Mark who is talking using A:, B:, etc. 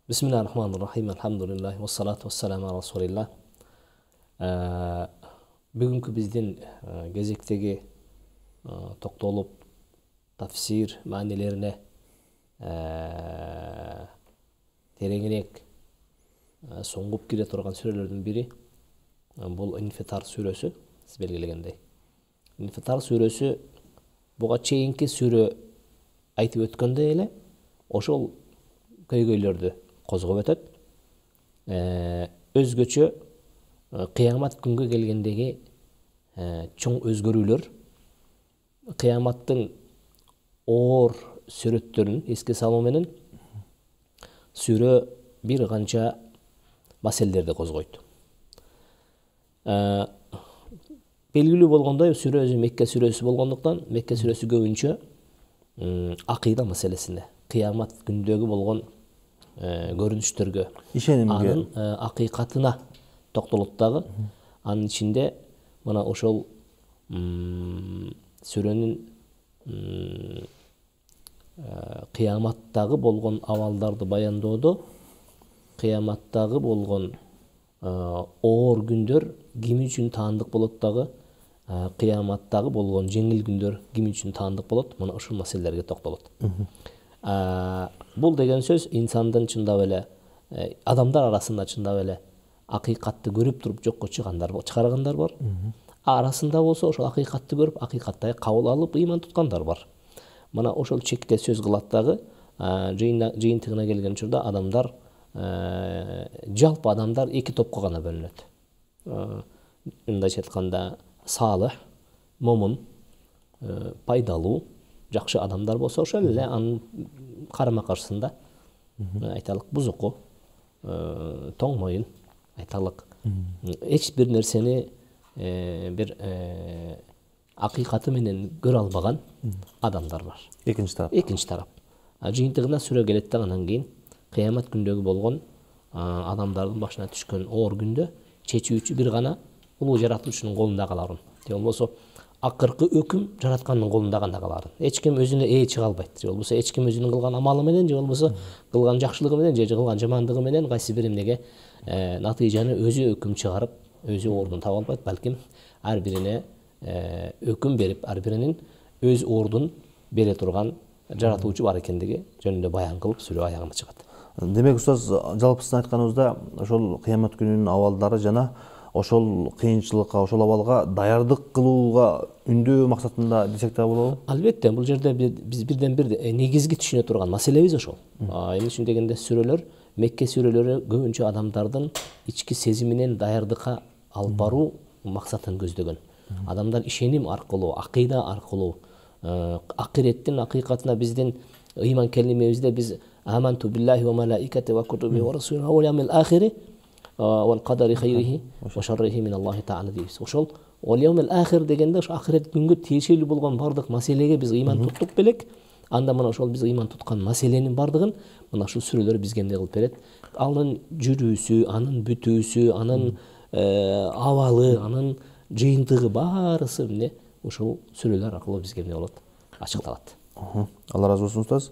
A: Bismillahirrahmanirrahim. Elhamdülillah ve salatu ve selamu ala Resulillah. Бүгүнкү биздин кезектеги токтолуп тафсир маанилерине тереңирээк соңгуп кире турган сүрөлөрдүн бири бул Инфитар сүрөсү. Сиз белгилегендей. Инфитар сүрөсү буга чейинки сүрө айтып өткөндөй эле ошол көйгөйлөрдү козгоп өтөт. Өзгөчө кыямат күнгө келгендеги чоң өзгөрүүлөр, кыяматтын оор сүрөттөрүн эске салуу менен сүрө бир канча маселелерди козгойт. Белгилүү болгондой, сүрө өзү Мекке сүрөсү болгондуктан, Мекке сүрөсү көбүнчө акыйда маселесине, кыямат күндөгү болгон көрүнүштөргө, анын акыйкатына токтолот дагы. Анын ичинде мына ошол сүрөнүн кыяматтагы болгон абалдарды баяндоодо, кыяматтагы болгон оор күндөр ким үчүн таандык болот дагы, кыяматтагы болгон жеңил күндөр ким үчүн таандык болот, мына ушул маселелерге токтолот. Бул деген сөз инсандын чындап эле, адамдар арасында чындап эле акыйкатты көрүп туруп жокко чыгаргандар бар. Арасында болсо ошол акыйкатты көрүп, акыйкаттай кабыл алып ыйман туткандар бар. Мына ошол чекте сөз кылат дагы. Жыйынтыгына келген учурда адамдар, жалпы адамдар эки топко гана бөлүнөт. Мындайча айтканда, салых, момун, пайдалуу, жакшы адамдар болсо ошол эле анын карама каршысында айталык бузуку, тоң моюн, айталык эч бир нерсени бир акыйкаты менен көрө албаган адамдар бар. Экинчи тарап. Жыйынтыгына сүрө келет да, анан кийин кыямат күндөгү болгон адамдардын башына түшкөн оор күндө чечүүчү бир гана улуу жаратуучунун колунда каларын. Же болбосо акыркы өкүм жараткандын колунда гана каларын. Эч ким өзүнө ээ чыга албайт. Же болбосо эч ким өзүнүн кылган амалы менен, же болбосо кылган жакшылыгы менен, же кылган жамандыгы менен кайсы бир эмнеге натыйжаны өзү өкүм чыгарып, өзү ордун таба албайт. Балким ар бирине өкүм берип, ар биринин өз ордун бере турган жаратуучу бар экендиги жөнүндө баян кылып сүрө аягына чыгат.
B: Демек, устаз, жалпысын айтканыбызда ошол кыямат күнүнүн абалдары жана ошол кыйынчылыкка, ошол абалга даярдык кылууга үндөө максатында десек да болобу?
A: Албетте, бул жерде биз бирден бир негизги түшүнө турган маселебиз ошол. Эмне үчүн дегенде, сүрөлөр, Мекке сүрөлөрү көбүнчө адамдардын ички сезиминен даярдыкка алып баруу максатын көздөгөн. Адамдар ишеним аркылуу, акыйда аркылуу, акыреттин акыйкатына биздин ыйман келимебизде биз аманту биллахи ва малаикати ва кутуби ва расулихи ва яумил ахири вал кадари хайрихи ва шаррихи мин Аллахи таала дейбиз. Ошол вал яумил ахир дегенде ошо акырет күнгө тиешелүү болгон бардык маселеге биз ыйман туттук белек. Анда мына ошол биз ыйман туткан маселенин бардыгын мына ушул сүрөлөр бизге эмне кылып берет? Анын жүрүүсү, анын бүтүүсү, анын абалы, анын жыйынтыгы баарысы эмне ушул сүрөлөр аркылуу бизге эмне болот? Ачыкталат.
B: Алла ыраазы болсун, устаз.